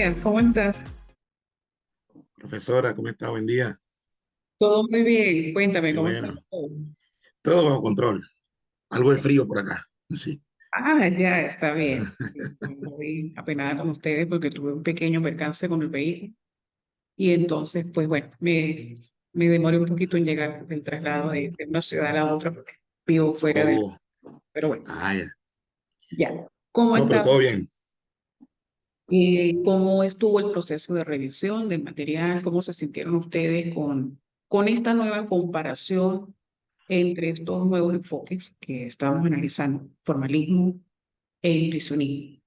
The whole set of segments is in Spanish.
días, ¿cómo estás? Profesora, ¿cómo está? Buen día. Todo muy bien. Cuéntame, Qué ¿cómo está bueno. todo? Todo bajo control. Algo de frío por acá. Sí. Ah, ya está bien. Sí, muy apenada con ustedes porque tuve un pequeño percance con el vehículo y entonces, pues bueno, me demoré un poquito en llegar del traslado de una ciudad a la otra porque vivo fuera del... Oh, Pero bueno, ya. ya. ¿Cómo No, pero está? todo bien. ¿Cómo estuvo el proceso de revisión del material? ¿Cómo se sintieron ustedes con esta nueva comparación entre estos nuevos enfoques que estamos analizando, formalismo e intuicionismo?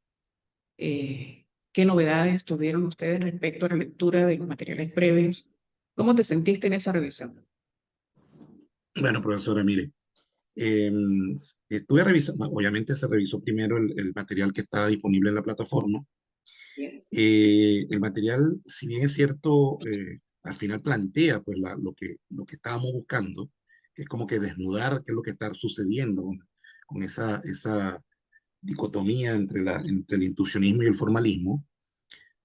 ¿Qué novedades tuvieron ustedes respecto a la lectura de los materiales previos? ¿Cómo te sentiste en esa revisión? Bueno, profesora, mire, eh, estuve revisando, obviamente se revisó primero el material que está disponible en la plataforma. Bien. El material, si bien es cierto, al final plantea pues lo que estábamos buscando, que es como que desnudar qué es lo que está sucediendo con esa dicotomía entre el intuicionismo y el formalismo,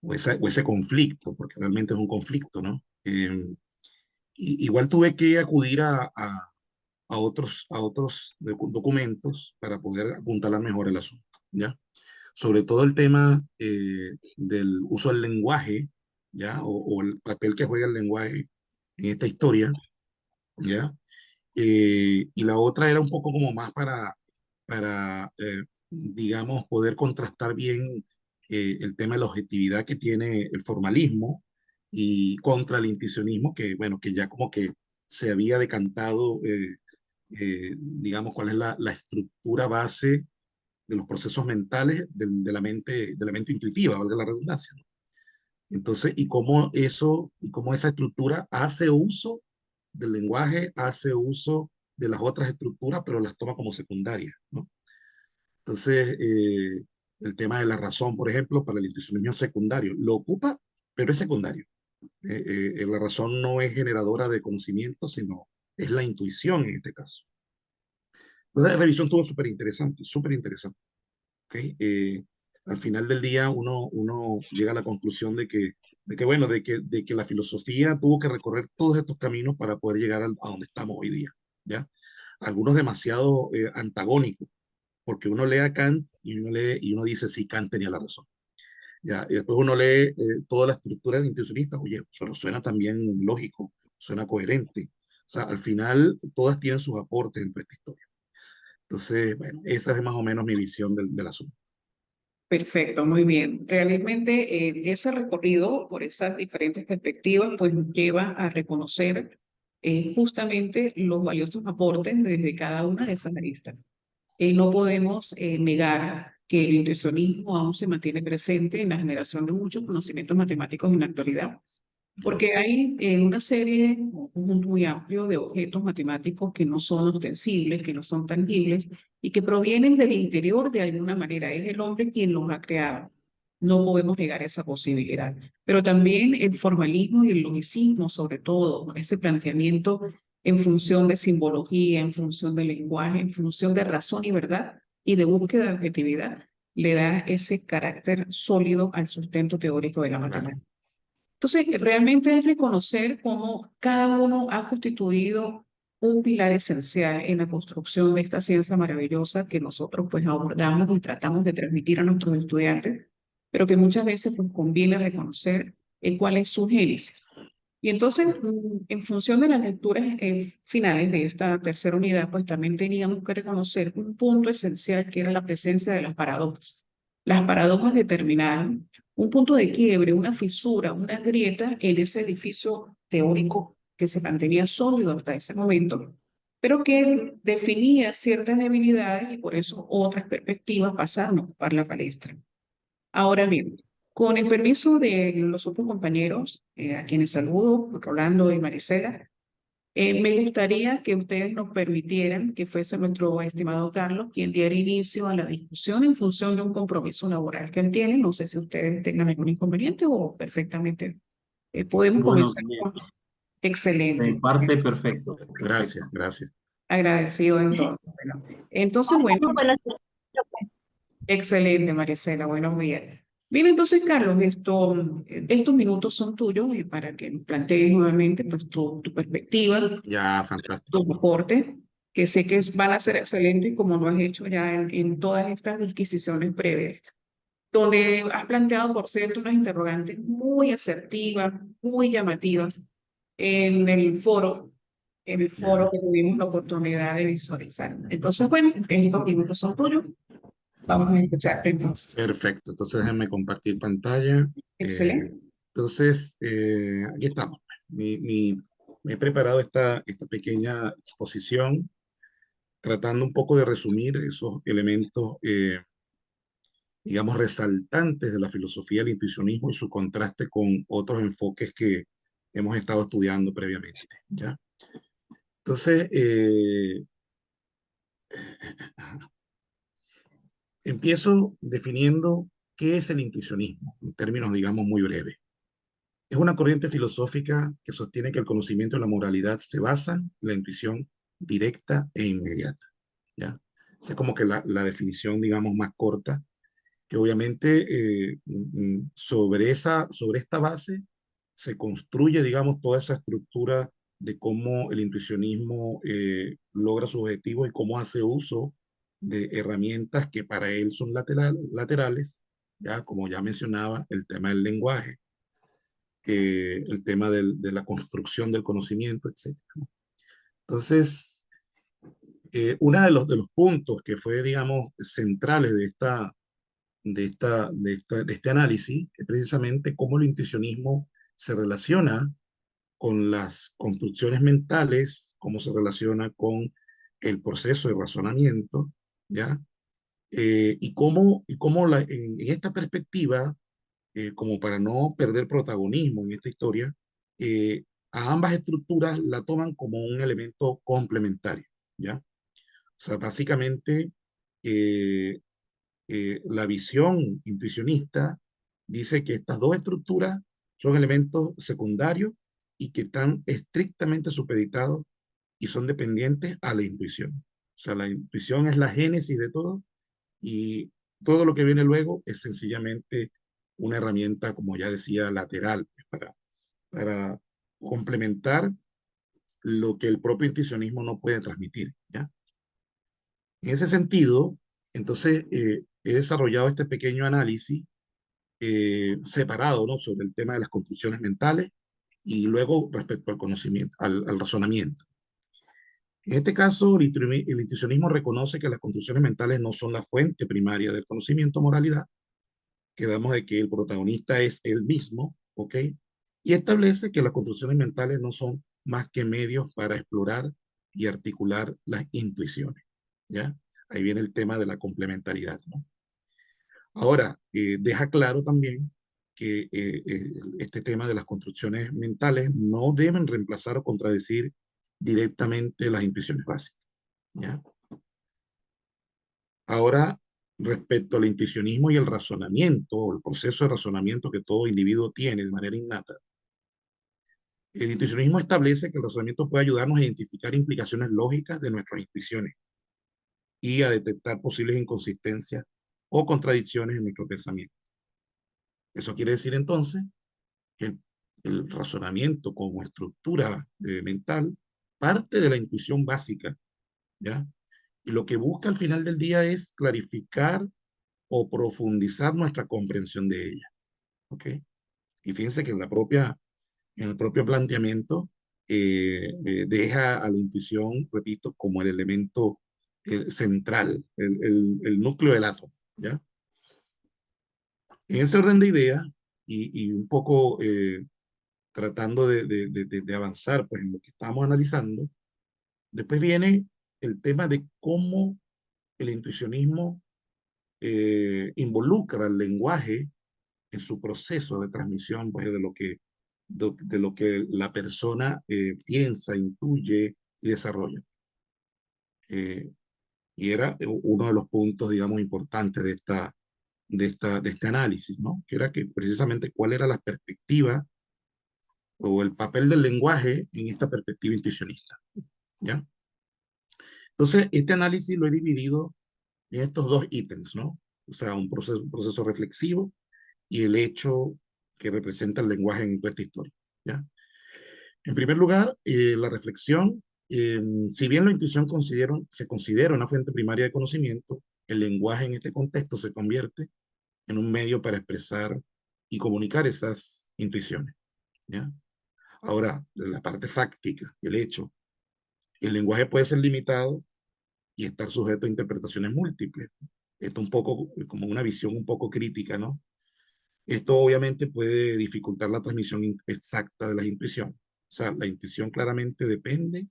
o ese conflicto, porque realmente es un conflicto, ¿no? Igual tuve que acudir a otros documentos para poder apuntalar mejor el asunto, ¿ya? Sobre todo el tema del uso del lenguaje, ¿ya? O el papel que juega el lenguaje en esta historia, ¿ya? Y la otra era un poco como más para digamos, poder contrastar bien el tema de la objetividad que tiene el formalismo y contra el intuicionismo, que, bueno, que ya como que se había decantado, digamos, cuál es la estructura base de los procesos mentales de la mente intuitiva, valga la redundancia, ¿no? Entonces, y cómo esa estructura hace uso del lenguaje, hace uso de las otras estructuras, pero las toma como secundarias, ¿no? Entonces, el tema de la razón, por ejemplo, para el intuicionismo es secundario. Lo ocupa, pero es secundario. La razón no es generadora de conocimiento, sino es la intuición en este caso. Entonces, la revisión estuvo súper interesante, súper interesante. ¿Ok? Al final del día uno llega a la conclusión bueno, de que la filosofía tuvo que recorrer todos estos caminos para poder llegar a donde estamos hoy día, ¿ya? Algunos demasiado antagónicos, porque uno lee a Kant y uno dice, sí, Kant tenía la razón, ¿ya? Y después uno lee toda la estructura de intuicionistas, oye, pero suena también lógico, suena coherente. O sea, al final todas tienen sus aportes en toda esta historia. Entonces, bueno, esa es más o menos mi visión del asunto. Perfecto, muy bien. Realmente ese recorrido por esas diferentes perspectivas pues nos lleva a reconocer justamente los valiosos aportes desde cada una de esas aristas. No podemos negar que el intuicionismo aún se mantiene presente en la generación de muchos conocimientos matemáticos en la actualidad. Ok. Porque hay una serie, un conjunto muy amplio de objetos matemáticos que no son ostensibles, que no son tangibles y que provienen del interior de alguna manera. Es el hombre quien los ha creado. No podemos negar esa posibilidad. Pero también el formalismo y el logicismo, sobre todo, con ese planteamiento en función de simbología, en función de lenguaje, en función de razón y verdad y de búsqueda de objetividad, le da ese carácter sólido al sustento teórico de la Claro. matemática. Entonces, realmente es reconocer cómo cada uno ha constituido un pilar esencial en la construcción de esta ciencia maravillosa que nosotros pues abordamos y tratamos de transmitir a nuestros estudiantes, pero que muchas veces pues conviene reconocer cuál es su génesis. Y entonces, en función de las lecturas finales de esta tercera unidad, pues también teníamos que reconocer un punto esencial que era la presencia de las paradojas. Las paradojas determinaron un punto de quiebre, una fisura, una grieta en ese edificio teórico que se mantenía sólido hasta ese momento, pero que definía ciertas debilidades y por eso otras perspectivas pasaron a ocupar la palestra. Ahora bien, con el permiso de los otros compañeros, a quienes saludo, Rolando y Marisela, me gustaría que ustedes nos permitieran que fuese nuestro estimado Carlos quien diera inicio a la discusión en función de un compromiso laboral que él tiene. No sé si ustedes tengan algún inconveniente o perfectamente podemos Bueno, comenzar bien, con de excelente. parte perfecto, Gracias, perfecto. gracias. Agradecido entonces. Bueno, entonces, bueno, Buenas excelente, Marisela. Buenos días. Bien, entonces, Carlos, estos minutos son tuyos para que nos plantees nuevamente pues, tu perspectiva, Ya, fantástico. tus aportes, que sé que van a ser excelentes como lo has hecho ya en todas estas disquisiciones previas, donde has planteado, por cierto, unas interrogantes muy asertivas, muy llamativas en el Ya, foro que tuvimos la oportunidad de visualizar. Entonces, bueno, estos minutos son tuyos. Vamos a escucharte entonces. perfecto. Entonces déjenme compartir pantalla. Excelente. Aquí estamos. Me he preparado esta pequeña exposición tratando un poco de resumir esos elementos, digamos, resaltantes de la filosofía del intuicionismo y su contraste con otros enfoques que hemos estado estudiando previamente, ¿ya? Entonces, empiezo definiendo qué es el intuicionismo, en términos, digamos, muy breves. Es una corriente filosófica que sostiene que el conocimiento de la moralidad se basa en la intuición directa e inmediata, ¿ya? Esa es como que la definición, digamos, más corta, que obviamente sobre esta base se construye, digamos, toda esa estructura de cómo el intuicionismo logra sus objetivos y cómo hace uso de herramientas que para él son laterales, ya como ya mencionaba, el tema del lenguaje, el tema de la construcción del conocimiento, etc. Entonces, uno de los puntos que fue, digamos, centrales de este análisis es precisamente cómo el intuicionismo se relaciona con las construcciones mentales, cómo se relaciona con el proceso de razonamiento, ¿ya? Y cómo en esta perspectiva, como para no perder protagonismo en esta historia, a ambas estructuras la toman como un elemento complementario, ¿ya? O sea, básicamente, eh, la visión intuicionista dice que estas dos estructuras son elementos secundarios y que están estrictamente supeditados y son dependientes a la intuición. O sea, la intuición es la génesis de todo y todo lo que viene luego es sencillamente una herramienta, como ya decía, lateral, pues, para complementar lo que el propio intuicionismo no puede transmitir, ¿ya? En ese sentido, entonces, he desarrollado este pequeño análisis separado, ¿no? Sobre el tema de las construcciones mentales y luego respecto al conocimiento, al razonamiento. En este caso, el intuicionismo reconoce que las construcciones mentales no son la fuente primaria del conocimiento moralidad, quedamos de que el protagonista es él mismo, ¿ok? Y establece que las construcciones mentales no son más que medios para explorar y articular las intuiciones, ¿ya? Ahí viene el tema de la complementariedad, ¿no? Ahora, deja claro también que este tema de las construcciones mentales no deben reemplazar o contradecir directamente las intuiciones básicas, ¿ya? Ahora, respecto al intuicionismo y el razonamiento, o el proceso de razonamiento que todo individuo tiene de manera innata, el intuicionismo establece que el razonamiento puede ayudarnos a identificar implicaciones lógicas de nuestras intuiciones y a detectar posibles inconsistencias o contradicciones en nuestro pensamiento. Eso quiere decir entonces que el razonamiento como estructura mental parte de la intuición básica, ¿ya? Y lo que busca al final del día es clarificar o profundizar nuestra comprensión de ella, ¿ok? Y fíjense que en el propio planteamiento deja a la intuición, repito, como el elemento central, el núcleo del átomo, ¿ya? En ese orden de ideas y un poco tratando de avanzar pues, en lo que estamos analizando, después viene el tema de cómo el intuicionismo involucra el lenguaje en su proceso de transmisión pues, de lo que la persona piensa, intuye y desarrolla. Eh, y era uno de los puntos, digamos, importantes de este análisis, ¿no? Que era que precisamente cuál era la perspectiva o el papel del lenguaje en esta perspectiva intuicionista, ¿ya? Entonces, este análisis lo he dividido en estos dos ítems, ¿no? O sea, un proceso reflexivo y el hecho que representa el lenguaje en toda esta historia, ¿ya? En primer lugar, la reflexión, si bien la intuición se considera una fuente primaria de conocimiento, el lenguaje en este contexto se convierte en un medio para expresar y comunicar esas intuiciones, ¿ya? Ahora, la parte fáctica, el hecho, el lenguaje puede ser limitado y estar sujeto a interpretaciones múltiples. Esto un poco como una visión un poco crítica, ¿no? Esto obviamente puede dificultar la transmisión exacta de las intuiciones. O sea, la intuición claramente depende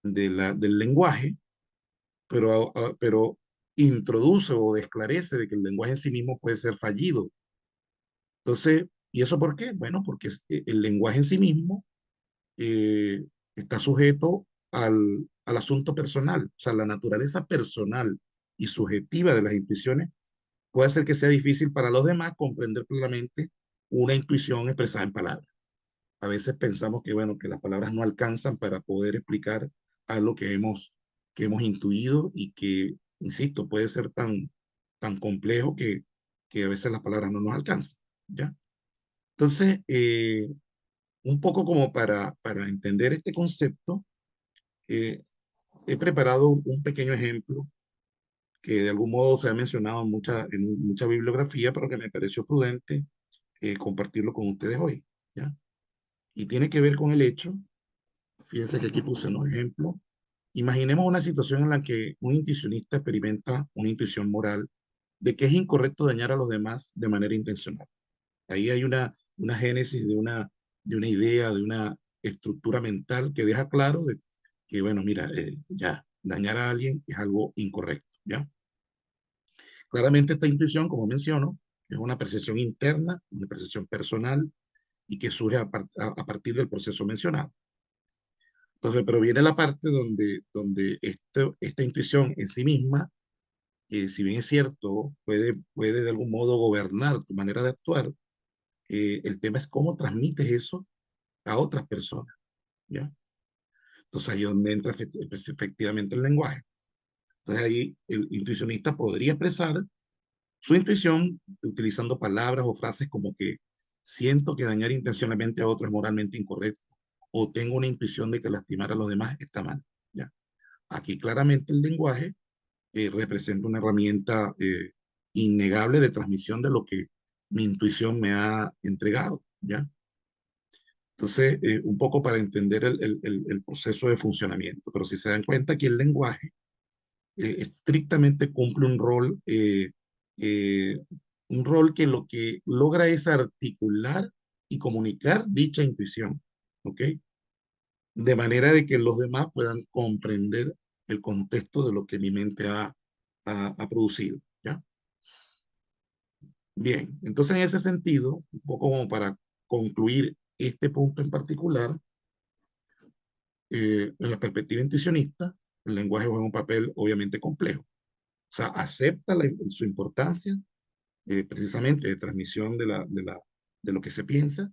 del lenguaje, pero introduce o esclarece de que el lenguaje en sí mismo puede ser fallido. Entonces, ¿y eso por qué? Bueno, porque el lenguaje en sí mismo eh, está sujeto al asunto personal, o sea, la naturaleza personal y subjetiva de las intuiciones puede hacer que sea difícil para los demás comprender plenamente una intuición expresada en palabras. A veces pensamos que, bueno, que las palabras no alcanzan para poder explicar algo que hemos intuido y que, insisto, puede ser tan complejo que a veces las palabras no nos alcanzan, ¿ya? Entonces, un poco como para entender este concepto, eh, he preparado un pequeño ejemplo que de algún modo se ha mencionado en mucha bibliografía, pero que me pareció prudente compartirlo con ustedes hoy, ¿ya? Y tiene que ver con el hecho, fíjense que aquí puse un ejemplo, imaginemos una situación en la que un intuicionista experimenta una intuición moral de que es incorrecto dañar a los demás de manera intencional. Ahí hay una génesis de una idea, de una estructura mental que deja claro de que, bueno, mira, ya, dañar a alguien es algo incorrecto, ¿ya? Claramente esta intuición, como menciono, es una percepción interna, una percepción personal y que surge a partir del proceso mencionado. Entonces, pero viene la parte donde esta intuición en sí misma, si bien es cierto, puede de algún modo gobernar tu manera de actuar, el tema es cómo transmites eso a otras personas, ¿ya? Entonces ahí es donde entra efectivamente el lenguaje. Entonces ahí el intuicionista podría expresar su intuición utilizando palabras o frases como que siento que dañar intencionalmente a otro es moralmente incorrecto o tengo una intuición de que lastimar a los demás está mal, ¿ya? Aquí claramente el lenguaje representa una herramienta innegable de transmisión de lo que mi intuición me ha entregado, ¿ya? Entonces, un poco para entender el proceso de funcionamiento, pero si se dan cuenta que el lenguaje estrictamente cumple eh, un rol que lo que logra es articular y comunicar dicha intuición, ¿ok? De manera de que los demás puedan comprender el contexto de lo que mi mente ha producido, ¿ya? Bien, entonces en ese sentido, un poco como para concluir este punto en particular, en la perspectiva intuicionista, el lenguaje juega un papel obviamente complejo. O sea, acepta su importancia precisamente de transmisión de lo que se piensa,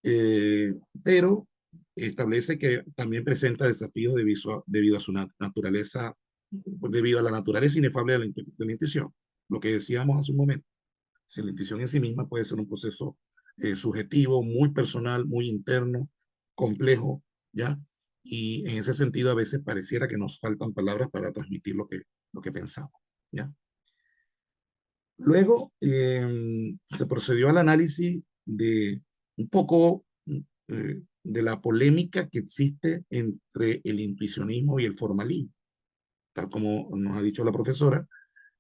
eh, pero establece que también presenta desafíos debido a su naturaleza, debido a la naturaleza inefable de la intuición. Lo que decíamos hace un momento, si la intuición en sí misma puede ser un proceso subjetivo, muy personal, muy interno, complejo, ¿ya? Y en ese sentido a veces pareciera que nos faltan palabras para transmitir lo que pensamos, ¿ya? Luego se procedió al análisis de un poco de la polémica que existe entre el intuicionismo y el formalismo. Tal como nos ha dicho la profesora,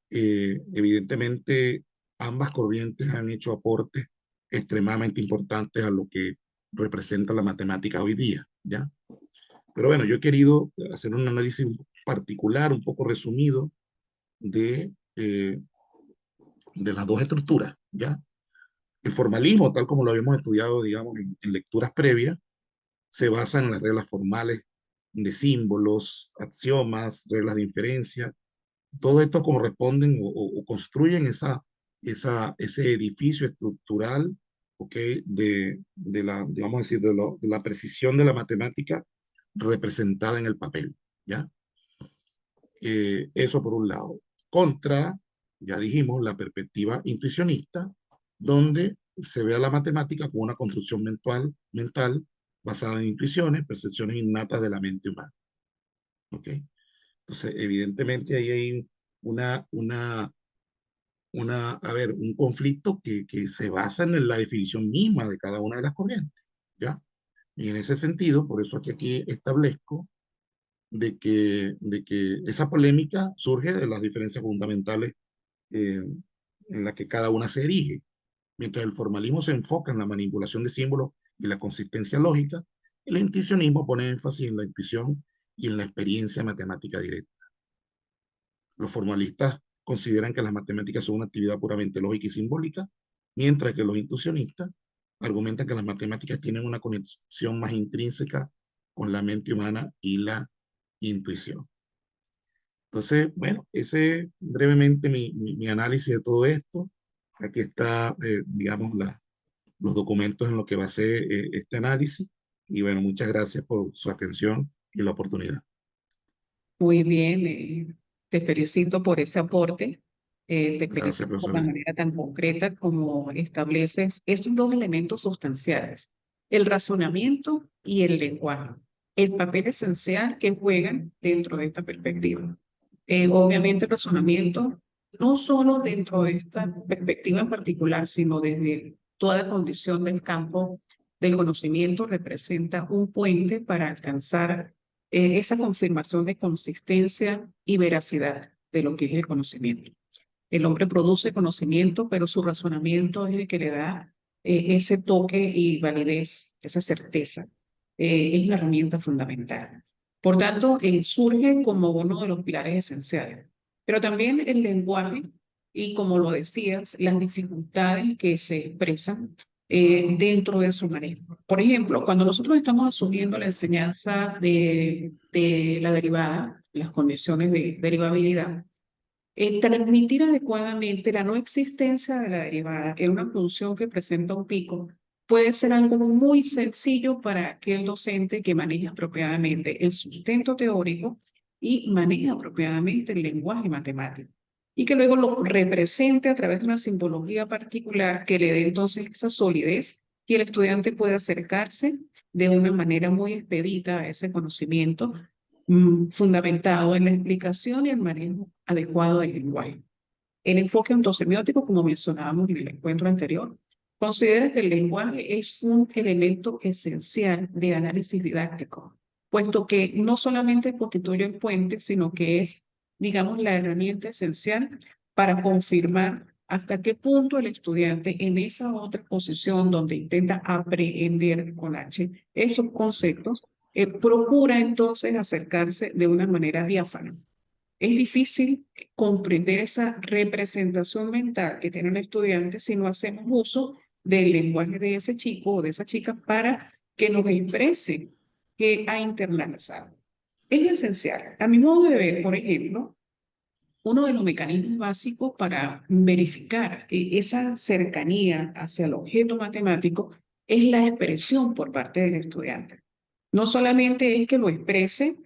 evidentemente ambas corrientes han hecho aportes extremadamente importantes a lo que representa la matemática hoy día, ¿ya? Pero bueno, yo he querido hacer un análisis particular, un poco resumido, de las dos estructuras, ¿ya? El formalismo, tal como lo habíamos estudiado, digamos, en lecturas previas, se basa en las reglas formales de símbolos, axiomas, reglas de inferencia. Todo esto corresponden o construyen ese edificio estructural, ¿ok? Digamos decir, de la precisión de la matemática representada en el papel, ¿ya? Eso por un lado. Contra, ya dijimos, la perspectiva intuicionista, donde se vea la matemática como una construcción mental basada en intuiciones, percepciones innatas de la mente humana. ¿Ok? Entonces, evidentemente ahí hay a ver, un conflicto que se basa en la definición misma de cada una de las corrientes, ¿ya? Y en ese sentido, por eso es que aquí establezco de que esa polémica surge de las diferencias fundamentales eh, en las que cada una se erige. Mientras el formalismo se enfoca en la manipulación de símbolos y la consistencia lógica, el intuicionismo pone énfasis en la intuición y en la experiencia matemática directa. Los formalistas consideran que las matemáticas son una actividad puramente lógica y simbólica, mientras que los intuicionistas argumentan que las matemáticas tienen una conexión más intrínseca con la mente humana y la intuición. Entonces, bueno, ese es brevemente mi análisis de todo esto. Aquí está, digamos, los documentos en los que basé este análisis. Y bueno, muchas gracias por su atención y la oportunidad. Muy bien, te felicito por ese aporte, te Gracias, felicito por la profesora. manera tan concreta como estableces esos dos elementos sustanciales, el razonamiento y el lenguaje, el papel esencial que juegan dentro de esta perspectiva. Obviamente el razonamiento, no solo dentro de esta perspectiva en particular, sino desde toda condición del campo del conocimiento, representa un puente para alcanzar esa confirmación de consistencia y veracidad de lo que es el conocimiento. El hombre produce conocimiento, pero su razonamiento es el que le da ese toque y validez, esa certeza. Es la herramienta fundamental. Por tanto, surge como uno de los pilares esenciales. Pero también el lenguaje y, como lo decías, las dificultades que se expresan dentro de su manejo. Por ejemplo, cuando nosotros estamos asumiendo la enseñanza de la derivada, las condiciones de derivabilidad, transmitir adecuadamente la no existencia de la derivada en una función que presenta un pico puede ser algo muy sencillo para aquel docente que maneja apropiadamente el sustento teórico y maneja apropiadamente el lenguaje matemático. Y que luego lo represente a través de una simbología particular que le dé entonces esa solidez y el estudiante puede acercarse de una manera muy expedita a ese conocimiento fundamentado en la explicación y el manejo adecuado del lenguaje. El enfoque ontosemiótico, como mencionábamos en el encuentro anterior, considera que el lenguaje es un elemento esencial de análisis didáctico, puesto que no solamente constituye el puente, sino que es, digamos, la herramienta esencial para confirmar hasta qué punto el estudiante en esa otra posición donde intenta aprender con H esos conceptos, procura entonces acercarse de una manera diáfana. Es difícil comprender esa representación mental que tiene el estudiante si no hacemos uso del lenguaje de ese chico o de esa chica para que nos exprese qué ha internalizado. Es esencial. A mi modo de ver, por ejemplo, uno de los mecanismos básicos para verificar esa cercanía hacia el objeto matemático es la expresión por parte del estudiante. No solamente es que lo exprese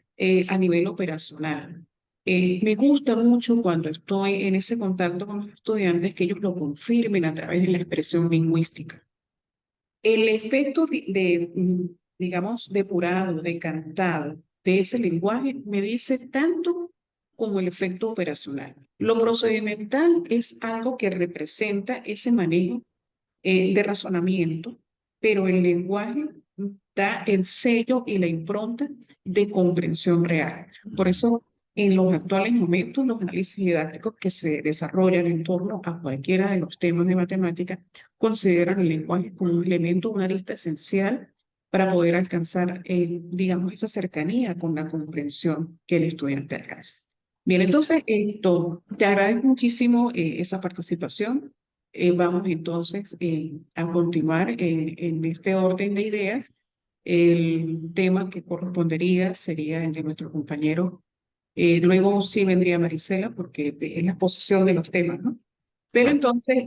a nivel operacional. Me gusta mucho cuando estoy en ese contacto con los estudiantes que ellos lo confirmen a través de la expresión lingüística. El efecto digamos, depurado, decantado de ese lenguaje me dice tanto como el efecto operacional. Lo procedimental es algo que representa ese manejo de razonamiento, pero el lenguaje da el sello y la impronta de comprensión real. Por eso, en los actuales momentos, los análisis didácticos que se desarrollan en torno a cualquiera de los temas de matemática consideran el lenguaje como un elemento, una arista esencial para poder alcanzar, digamos, esa cercanía con la comprensión que el estudiante alcanza. Bien, entonces, te agradezco muchísimo esa participación. Vamos entonces a continuar en este orden de ideas. El tema que correspondería sería el de nuestro compañero. Luego sí vendría Marisela porque es la exposición de los temas, ¿no? Pero Vale. entonces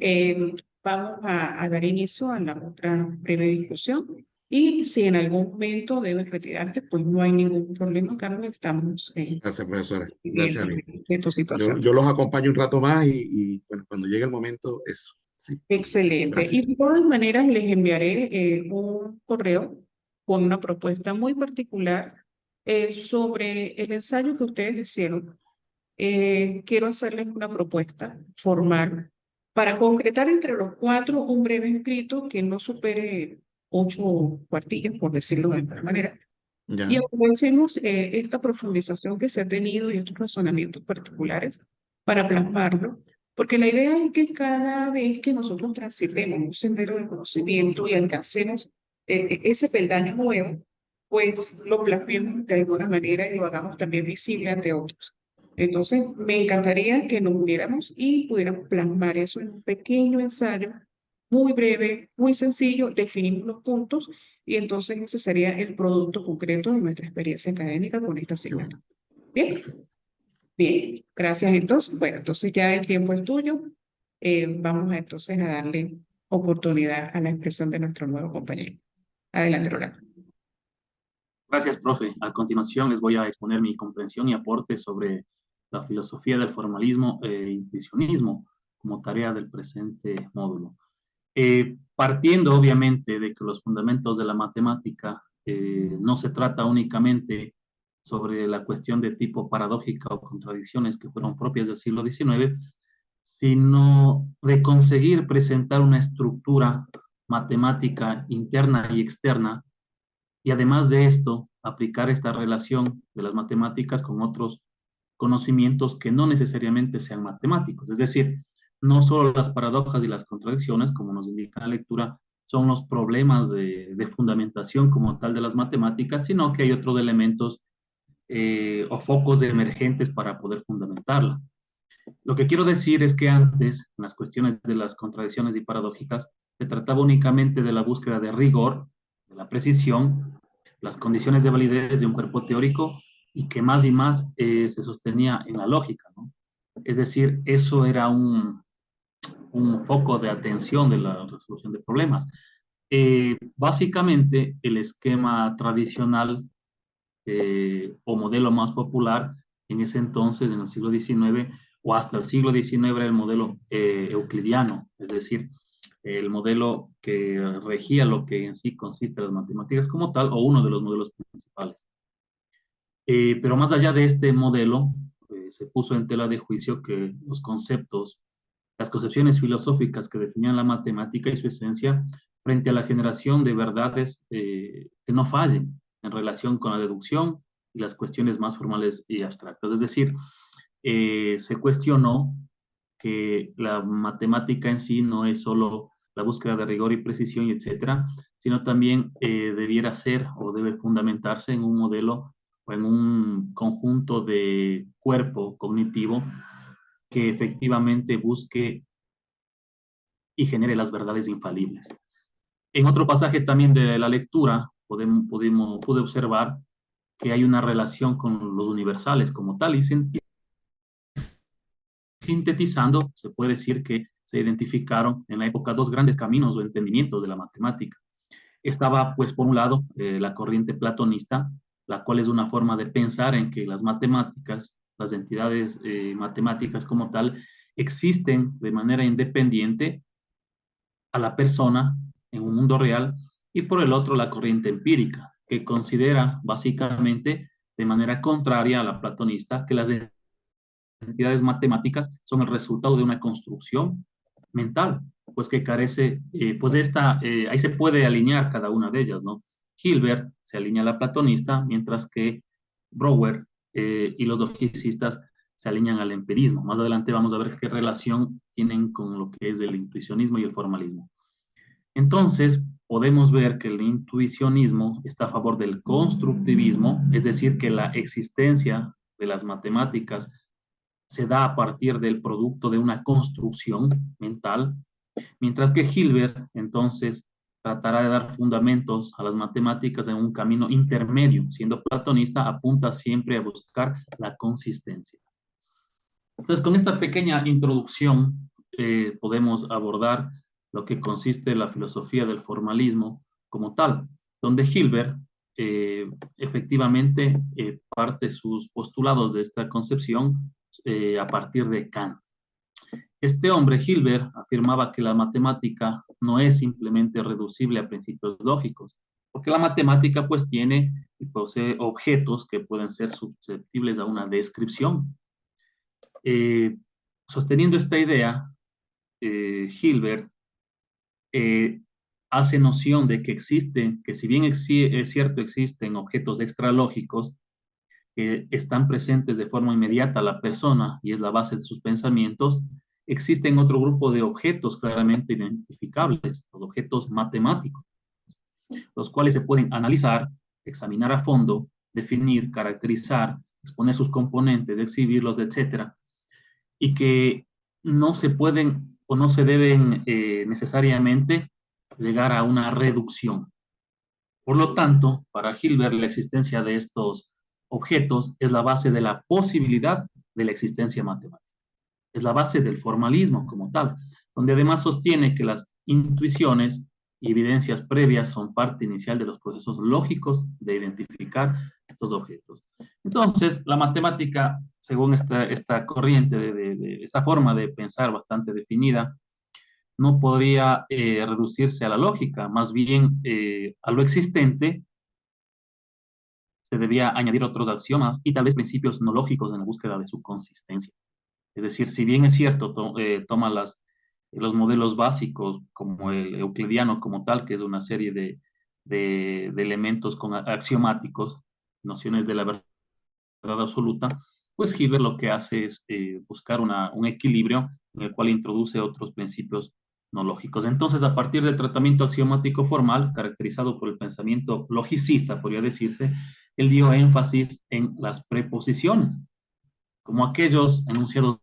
vamos a dar inicio a la otra breve discusión. Y si en algún momento debes retirarte, pues no hay ningún problema, Carlos. Estamos Gracias, profesora. Gracias a pendientes mí. de tu Yo, situación. yo los acompaño un rato más y bueno, cuando llegue el momento, eso. Sí, Excelente. gracias. Y de todas maneras les enviaré un correo con una propuesta muy particular sobre el ensayo que ustedes hicieron. Quiero hacerles una propuesta formal para concretar entre los cuatro un breve escrito que no supere 8 cuartillas, por decirlo de alguna manera, y Ya, aprovechemos esta profundización que se ha tenido y estos razonamientos particulares para plasmarlo, porque la idea es que cada vez que nosotros transitemos un sendero de conocimiento y alcancemos ese peldaño nuevo, pues lo plasmemos de alguna manera y lo hagamos también visible ante otros. Entonces, me encantaría que nos uniéramos y pudiéramos plasmar eso en un pequeño ensayo, muy breve, muy sencillo, definimos los puntos y entonces ese sería el producto concreto de nuestra experiencia académica con esta qué asignatura. bueno. Bien, Perfecto. bien, gracias entonces. Bueno, entonces ya el tiempo es tuyo. Vamos a, entonces a darle oportunidad a la expresión de nuestro nuevo compañero. Adelante, Rolando. Gracias, profe. A continuación les voy a exponer mi comprensión y aporte sobre la filosofía del formalismo e intuicionismo como tarea del presente módulo. Partiendo, obviamente, de que los fundamentos de la matemática no se trata únicamente sobre la cuestión de tipo paradójica o contradicciones que fueron propias del siglo XIX, sino de conseguir presentar una estructura matemática interna y externa, y además de esto, aplicar esta relación de las matemáticas con otros conocimientos que no necesariamente sean matemáticos. Es decir, no solo las paradojas y las contradicciones, como nos indica la lectura, son los problemas de fundamentación como tal de las matemáticas, sino que hay otros elementos o focos emergentes para poder fundamentarla. Lo que quiero decir es que antes, en las cuestiones de las contradicciones y paradójicas, se trataba únicamente de la búsqueda de rigor, de la precisión, las condiciones de validez de un cuerpo teórico y que más y más se sostenía en la lógica, ¿no? Es decir, eso era un foco de atención de la resolución de problemas. Básicamente, el esquema tradicional o modelo más popular en ese entonces, en el siglo XIX, o hasta el siglo XIX era el modelo euclidiano, es decir, el modelo que regía lo que en sí consiste las matemáticas como tal, o uno de los modelos principales. Pero más allá de este modelo, se puso en tela de juicio que los conceptos, las concepciones filosóficas que definían la matemática y su esencia frente a la generación de verdades que no fallen en relación con la deducción y las cuestiones más formales y abstractas. Es decir, se cuestionó que la matemática en sí no es solo la búsqueda de rigor y precisión, etcétera, sino también debiera ser o debe fundamentarse en un modelo o en un conjunto de cuerpo cognitivo que efectivamente busque y genere las verdades infalibles. En otro pasaje también de la lectura pude observar que hay una relación con los universales como tal, y sintetizando, se puede decir que se identificaron en la época dos grandes caminos o entendimientos de la matemática. Estaba, pues, por un lado, la corriente platonista, la cual es una forma de pensar en que las matemáticas, las entidades matemáticas como tal, existen de manera independiente a la persona en un mundo real, y por el otro la corriente empírica, que considera básicamente de manera contraria a la platonista que las entidades matemáticas son el resultado de una construcción mental, pues que carece, pues de esta, ahí se puede alinear cada una de ellas, ¿no? Hilbert se alinea a la platonista, mientras que Brouwer y los logicistas se alinean al empirismo. Más adelante vamos a ver qué relación tienen con lo que es el intuicionismo y el formalismo. Entonces, podemos ver que el intuicionismo está a favor del constructivismo, es decir, que la existencia de las matemáticas se da a partir del producto de una construcción mental, mientras que Hilbert, entonces, tratará de dar fundamentos a las matemáticas en un camino intermedio, siendo platonista, apunta siempre a buscar la consistencia. Entonces, con esta pequeña introducción, podemos abordar lo que consiste la filosofía del formalismo como tal, donde Hilbert efectivamente parte sus postulados de esta concepción a partir de Kant. Este hombre, Hilbert, afirmaba que la matemática no es simplemente reducible a principios lógicos, porque la matemática pues tiene y posee objetos que pueden ser susceptibles a una descripción. Eh, Sosteniendo esta idea, Hilbert eh, hace noción de que existen, que si bien es cierto existen objetos extralógicos que están presentes de forma inmediata a la persona y es la base de sus pensamientos, existen otro grupo de objetos claramente identificables, los objetos matemáticos, los cuales se pueden analizar, examinar a fondo, definir, caracterizar, exponer sus componentes, exhibirlos, etcétera, y que no se pueden o no se deben necesariamente llegar a una reducción. Por lo tanto, para Hilbert, la existencia de estos objetos es la base de la posibilidad de la existencia matemática. Es la base del formalismo como tal, donde además sostiene que las intuiciones y evidencias previas son parte inicial de los procesos lógicos de identificar estos objetos. Entonces, la matemática, según esta corriente, esta forma de pensar bastante definida, no podría reducirse a la lógica, más bien a lo existente se debía añadir otros axiomas y tal vez principios no lógicos en la búsqueda de su consistencia. Es decir, si bien es cierto, toma los modelos básicos como el euclidiano como tal, que es una serie de elementos axiomáticos, nociones de la verdad absoluta, pues Hilbert lo que hace es buscar un equilibrio en el cual introduce otros principios no lógicos. Entonces, a partir del tratamiento axiomático formal, caracterizado por el pensamiento logicista, podría decirse, él dio énfasis en las preposiciones, como aquellos enunciados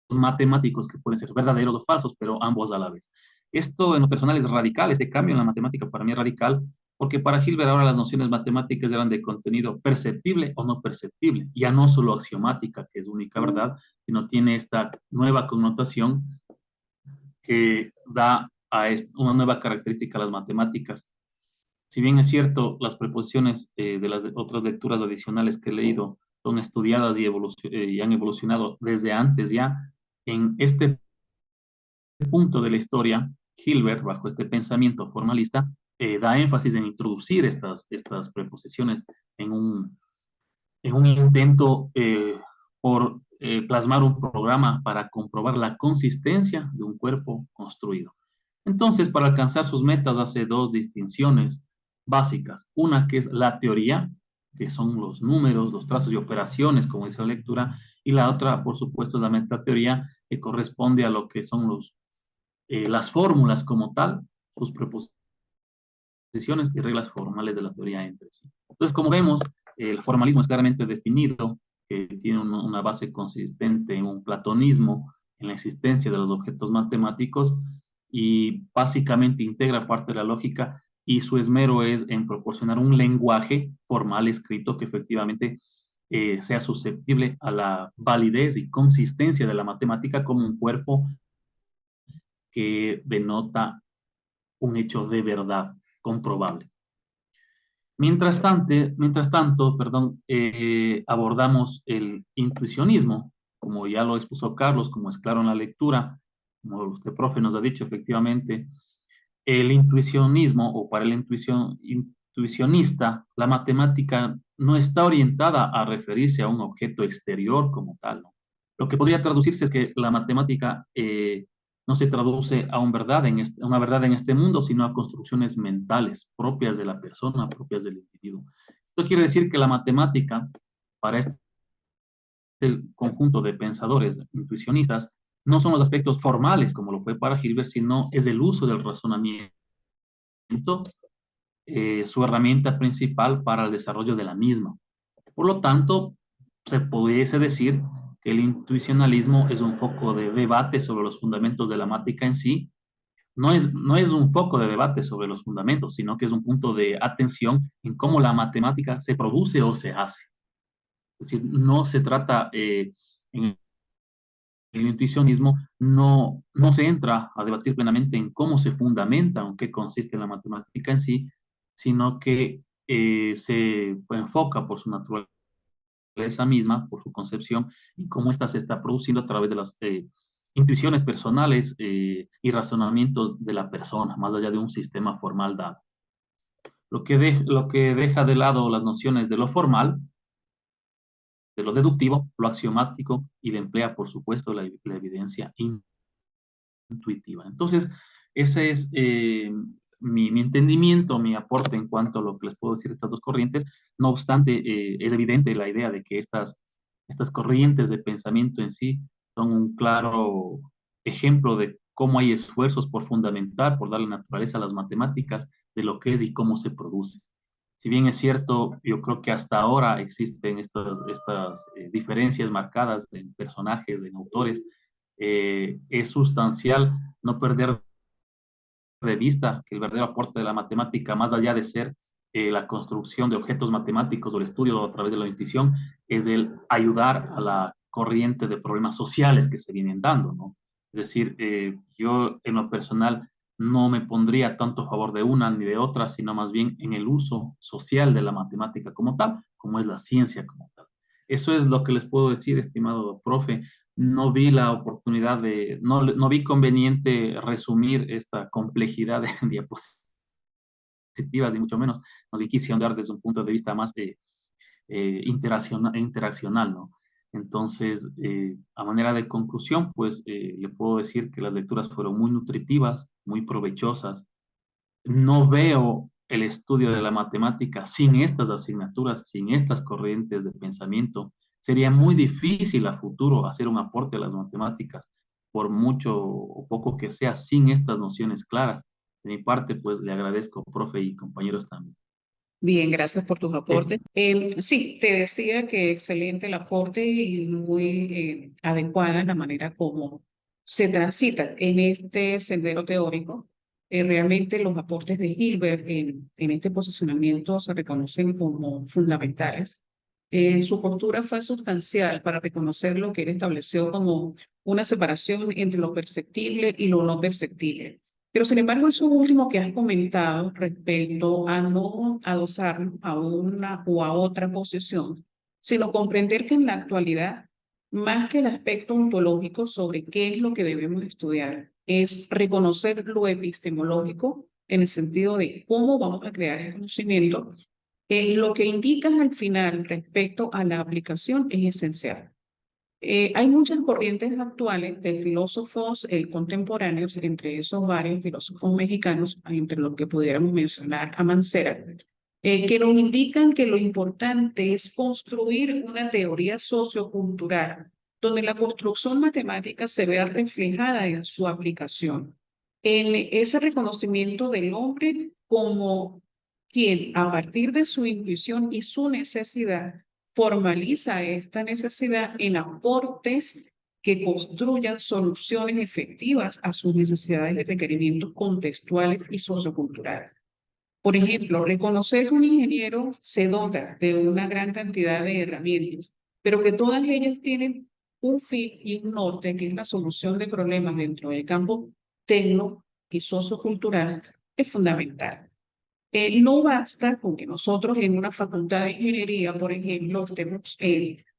matemáticos que pueden ser verdaderos o falsos, pero ambos a la vez. Esto en lo personal es radical, este cambio en la matemática para mí es radical, porque para Hilbert ahora las nociones matemáticas eran de contenido perceptible o no perceptible, ya no solo axiomática, que es única verdad, sino tiene esta nueva connotación que da a una nueva característica a las matemáticas. Si bien es cierto, las preposiciones de las otras lecturas adicionales que he leído son estudiadas y han evolucionado desde antes ya, en este punto de la historia, Hilbert, bajo este pensamiento formalista, da énfasis en introducir estas preposiciones en un intento por plasmar un programa para comprobar la consistencia de un cuerpo construido. Entonces, para alcanzar sus metas, hace dos distinciones básicas. Una que es la teoría, que son los números, los trazos y operaciones, como dice la lectura, y la otra, por supuesto, es la metateoría, que corresponde a lo que son las fórmulas como tal, sus preposiciones y reglas formales de la teoría entre sí. Entonces, como vemos, el formalismo es claramente definido, que tiene una base consistente en un platonismo, en la existencia de los objetos matemáticos, y básicamente integra parte de la lógica, y su esmero es en proporcionar un lenguaje formal escrito que efectivamente sea susceptible a la validez y consistencia de la matemática como un cuerpo que denota un hecho de verdad comprobable. Mientras tanto, perdón, abordamos el intuicionismo, como ya lo expuso Carlos, como es claro en la lectura, como usted, profe, nos ha dicho, efectivamente, el intuicionismo o para el intuicionista, la matemática no está orientada a referirse a un objeto exterior como tal, ¿no? Lo que podría traducirse es que la matemática no se traduce a una verdad en este mundo, sino a construcciones mentales propias de la persona, propias del individuo. Esto quiere decir que la matemática, para este conjunto de pensadores intuicionistas, no son los aspectos formales, como lo fue para Hilbert, sino es el uso del razonamiento, su herramienta principal para el desarrollo de la misma. Por lo tanto, se pudiese decir que el intuicionalismo es un foco de debate sobre los fundamentos de la matemática en sí. No es un foco de debate sobre los fundamentos, sino que es un punto de atención en cómo la matemática se produce o se hace. Es decir, no se trata, en el intuicionismo, no se entra a debatir plenamente en cómo se fundamenta o en qué consiste la matemática en sí, sino que se enfoca por su naturaleza misma, por su concepción, y cómo ésta se está produciendo a través de las intuiciones personales y razonamientos de la persona, más allá de un sistema formal dado. Lo que deja de lado las nociones de lo formal, de lo deductivo, lo axiomático, y le emplea, por supuesto, la evidencia intuitiva. Entonces, ese es mi entendimiento, mi aporte en cuanto a lo que les puedo decir de estas dos corrientes. No obstante, es evidente la idea de que estas corrientes de pensamiento en sí son un claro ejemplo de cómo hay esfuerzos por fundamentar, por darle naturaleza a las matemáticas, de lo que es y cómo se produce. Si bien es cierto, yo creo que hasta ahora existen estas diferencias marcadas en personajes, en autores, es sustancial no perder de vista que el verdadero aporte de la matemática, más allá de ser la construcción de objetos matemáticos o el estudio a través de la intuición, es el ayudar a la corriente de problemas sociales que se vienen dando, ¿no? Es decir, yo en lo personal no me pondría tanto a favor de una ni de otra, sino más bien en el uso social de la matemática como tal, como es la ciencia como tal. Eso es lo que les puedo decir, estimado profe. No vi la oportunidad no vi conveniente resumir esta complejidad de diapositivas, ni mucho menos. Más bien quise andar desde un punto de vista más interaccional, ¿no? Entonces, a manera de conclusión, pues le puedo decir que las lecturas fueron muy nutritivas, muy provechosas. No veo el estudio de la matemática sin estas asignaturas, sin estas corrientes de pensamiento. Sería muy difícil a futuro hacer un aporte a las matemáticas, por mucho o poco que sea, sin estas nociones claras. De mi parte, pues le agradezco, profe y compañeros también. Bien, gracias por tus Eh, aportes. Sí, te decía que excelente el aporte y muy adecuada la manera como se transita en este sendero teórico. Realmente los aportes de Hilbert en este posicionamiento se reconocen como fundamentales. Su postura fue sustancial para reconocer lo que él estableció como una separación entre lo perceptible y lo no perceptible. Pero sin embargo, eso último que has comentado respecto a no adosar a una o a otra posición, sino comprender que en la actualidad, más que el aspecto ontológico sobre qué es lo que debemos estudiar, es reconocer lo epistemológico en el sentido de cómo vamos a crear el conocimiento. Lo que indican al final respecto a la aplicación es esencial. Hay muchas corrientes actuales de filósofos contemporáneos, entre esos varios filósofos mexicanos, entre los que pudiéramos mencionar a Mancera, que nos indican que lo importante es construir una teoría sociocultural donde la construcción matemática se vea reflejada en su aplicación, en ese reconocimiento del hombre como quien, a partir de su intuición y su necesidad, formaliza esta necesidad en aportes que construyan soluciones efectivas a sus necesidades y requerimientos contextuales y socioculturales. Por ejemplo, reconocer que un ingeniero se dota de una gran cantidad de herramientas, pero que todas ellas tienen un fin y un norte, que es la solución de problemas dentro del campo tecno y sociocultural, es fundamental. No basta con que nosotros en una facultad de ingeniería, por ejemplo, estemos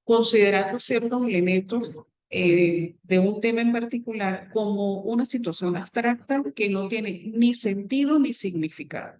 considerando ciertos elementos de un tema en particular como una situación abstracta que no tiene ni sentido ni significado.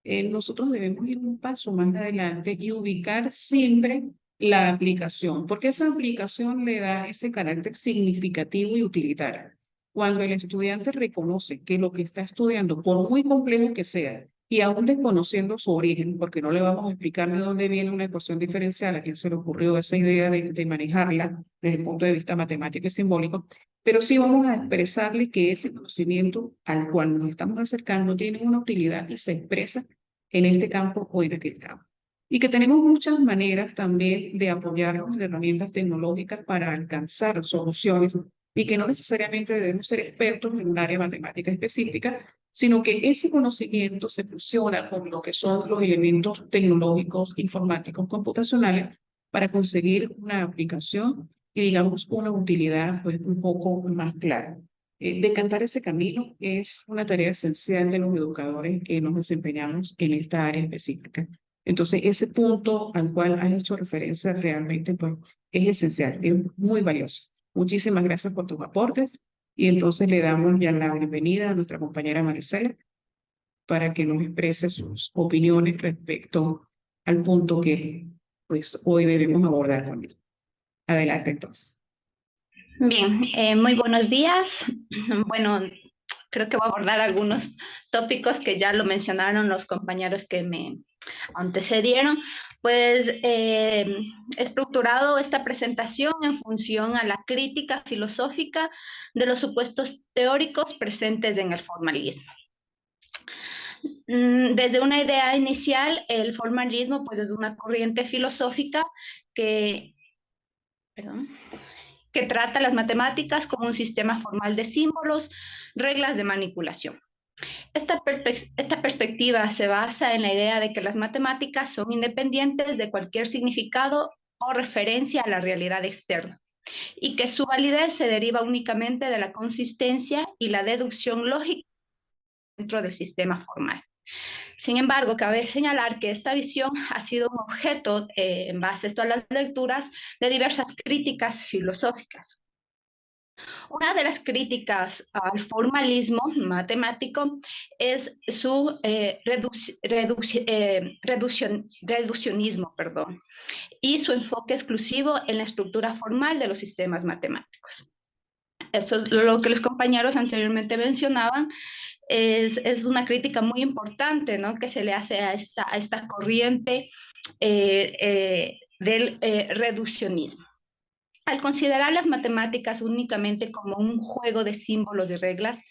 Nosotros debemos ir un paso más adelante y ubicar siempre la aplicación, porque esa aplicación le da ese carácter significativo y utilitario. Cuando el estudiante reconoce que lo que está estudiando, por muy complejo que sea, y aún desconociendo su origen, porque no le vamos a explicar de dónde viene una ecuación diferencial, a quién se le ocurrió esa idea de manejarla desde el punto de vista matemático y simbólico, pero sí vamos a expresarle que ese conocimiento al cual nos estamos acercando tiene una utilidad y se expresa en este campo o en aquel campo. Y que tenemos muchas maneras también de apoyarnos de herramientas tecnológicas para alcanzar soluciones y que no necesariamente debemos ser expertos en un área matemática específica, sino que ese conocimiento se fusiona con lo que son los elementos tecnológicos, informáticos, computacionales, para conseguir una aplicación y, digamos, una utilidad pues, un poco más clara. Decantar ese camino es una tarea esencial de los educadores que nos desempeñamos en esta área específica. Entonces, ese punto al cual has hecho referencia realmente pues, es esencial, es muy valioso. Muchísimas gracias por tus aportes Y entonces le damos ya la bienvenida a nuestra compañera Maricela para que nos exprese sus opiniones respecto al punto que pues hoy debemos abordar con él. Adelante entonces. Bien, muy buenos días. Bueno, creo que voy a abordar algunos tópicos que ya lo mencionaron los compañeros que me antecedieron. Pues he estructurado esta presentación en función a la crítica filosófica de los supuestos teóricos presentes en el formalismo. Desde una idea inicial, el formalismo pues, es una corriente filosófica que trata las matemáticas como un sistema formal de símbolos, reglas de manipulación. Esta perspectiva se basa en la idea de que las matemáticas son independientes de cualquier significado o referencia a la realidad externa, y que su validez se deriva únicamente de la consistencia y la deducción lógica dentro del sistema formal. Sin embargo, cabe señalar que esta visión ha sido un objeto, en base a esto a las lecturas, de diversas críticas filosóficas. Una de las críticas al formalismo matemático es su reduccionismo, y su enfoque exclusivo en la estructura formal de los sistemas matemáticos. Esto es lo que los compañeros anteriormente mencionaban, es una crítica muy importante, ¿no?, que se le hace a esta corriente del reduccionismo. Al considerar las matemáticas únicamente como un juego de símbolos y reglas,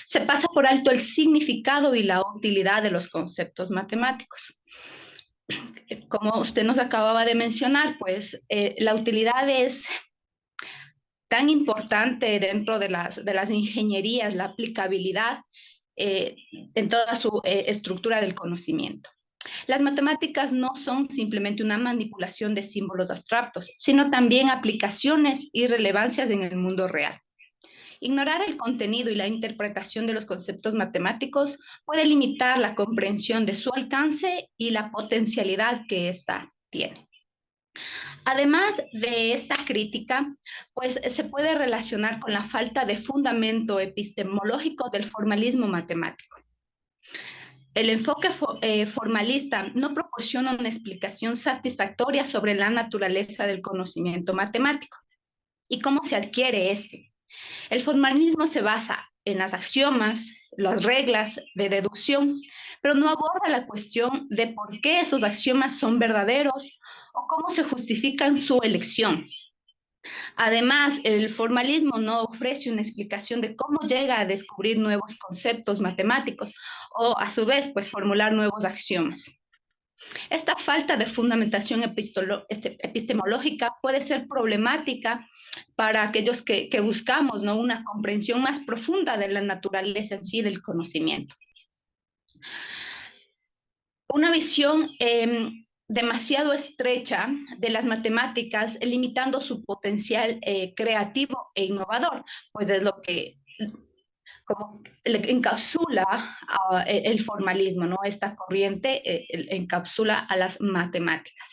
se pasa por alto el significado y la utilidad de los conceptos matemáticos. Como usted nos acababa de mencionar, pues la utilidad es tan importante dentro de las ingenierías, la aplicabilidad en toda su estructura del conocimiento. Las matemáticas no son simplemente una manipulación de símbolos abstractos, sino también aplicaciones y relevancias en el mundo real. Ignorar el contenido y la interpretación de los conceptos matemáticos puede limitar la comprensión de su alcance y la potencialidad que ésta tiene. Además de esta crítica, pues se puede relacionar con la falta de fundamento epistemológico del formalismo matemático. El enfoque formalista no proporciona una explicación satisfactoria sobre la naturaleza del conocimiento matemático y cómo se adquiere este. El formalismo se basa en las axiomas, las reglas de deducción, pero no aborda la cuestión de por qué esos axiomas son verdaderos o cómo se justifican su elección. Además, el formalismo no ofrece una explicación de cómo llega a descubrir nuevos conceptos matemáticos o, a su vez, pues formular nuevos axiomas. Esta falta de fundamentación epistemológica puede ser problemática para aquellos que buscamos, ¿no?, una comprensión más profunda de la naturaleza en sí del conocimiento. Una visión demasiado estrecha de las matemáticas, limitando su potencial creativo e innovador, pues es lo que como encapsula el formalismo, ¿no? Esta corriente encapsula a las matemáticas.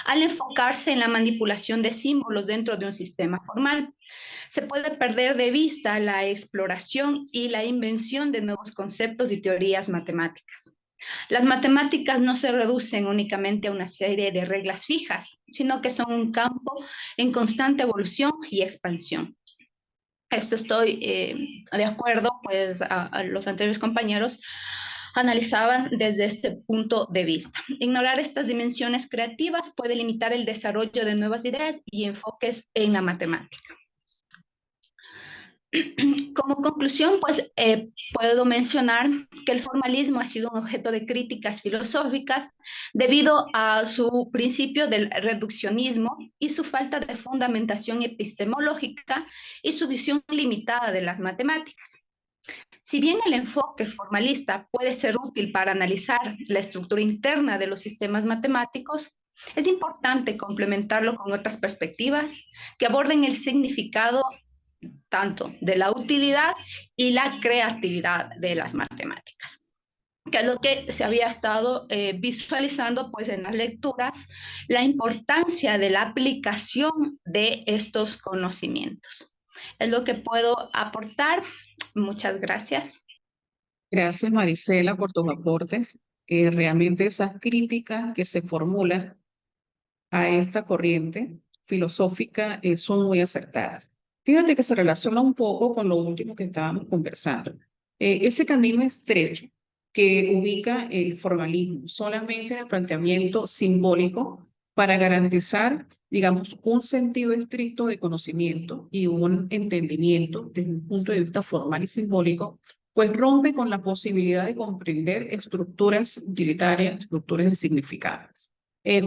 Al enfocarse en la manipulación de símbolos dentro de un sistema formal, se puede perder de vista la exploración y la invención de nuevos conceptos y teorías matemáticas. Las matemáticas no se reducen únicamente a una serie de reglas fijas, sino que son un campo en constante evolución y expansión. Esto estoy de acuerdo, pues a los anteriores compañeros analizaban desde este punto de vista. Ignorar estas dimensiones creativas puede limitar el desarrollo de nuevas ideas y enfoques en la matemática. Como conclusión, pues puedo mencionar que el formalismo ha sido un objeto de críticas filosóficas debido a su principio del reduccionismo y su falta de fundamentación epistemológica y su visión limitada de las matemáticas. Si bien el enfoque formalista puede ser útil para analizar la estructura interna de los sistemas matemáticos, es importante complementarlo con otras perspectivas que aborden el significado tanto de la utilidad y la creatividad de las matemáticas, que es lo que se había estado visualizando pues en las lecturas, la importancia de la aplicación de estos conocimientos. Es lo que puedo aportar. Muchas gracias. Gracias, Marisela, por tus aportes. Realmente esas críticas que se formulan a esta corriente filosófica son muy acertadas. Fíjate que se relaciona un poco con lo último que estábamos conversando. Ese camino estrecho que ubica el formalismo solamente en el planteamiento simbólico para garantizar, digamos, un sentido estricto de conocimiento y un entendimiento desde un punto de vista formal y simbólico, pues rompe con la posibilidad de comprender estructuras utilitarias, estructuras de significado.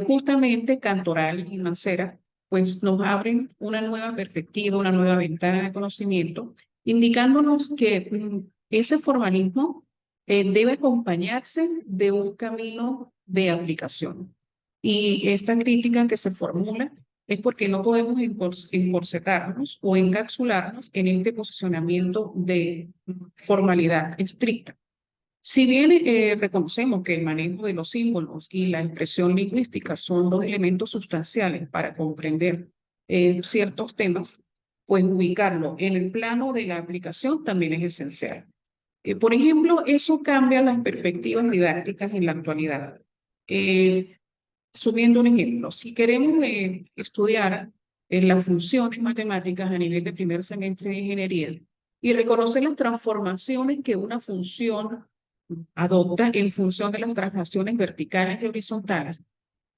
Justamente Cantoral y Mancera pues nos abren una nueva perspectiva, una nueva ventana de conocimiento, indicándonos que ese formalismo debe acompañarse de un camino de aplicación. Y esta crítica que se formula es porque no podemos encorsetarnos o encapsularnos en este posicionamiento de formalidad estricta. Si bien reconocemos que el manejo de los símbolos y la expresión lingüística son dos elementos sustanciales para comprender ciertos temas, pues ubicarlo en el plano de la aplicación también es esencial. Por ejemplo, eso cambia las perspectivas didácticas en la actualidad. Subiendo un ejemplo, si queremos estudiar las funciones matemáticas a nivel de primer semestre de ingeniería y reconocer las transformaciones que una función adopta en función de las traslaciones verticales y horizontales,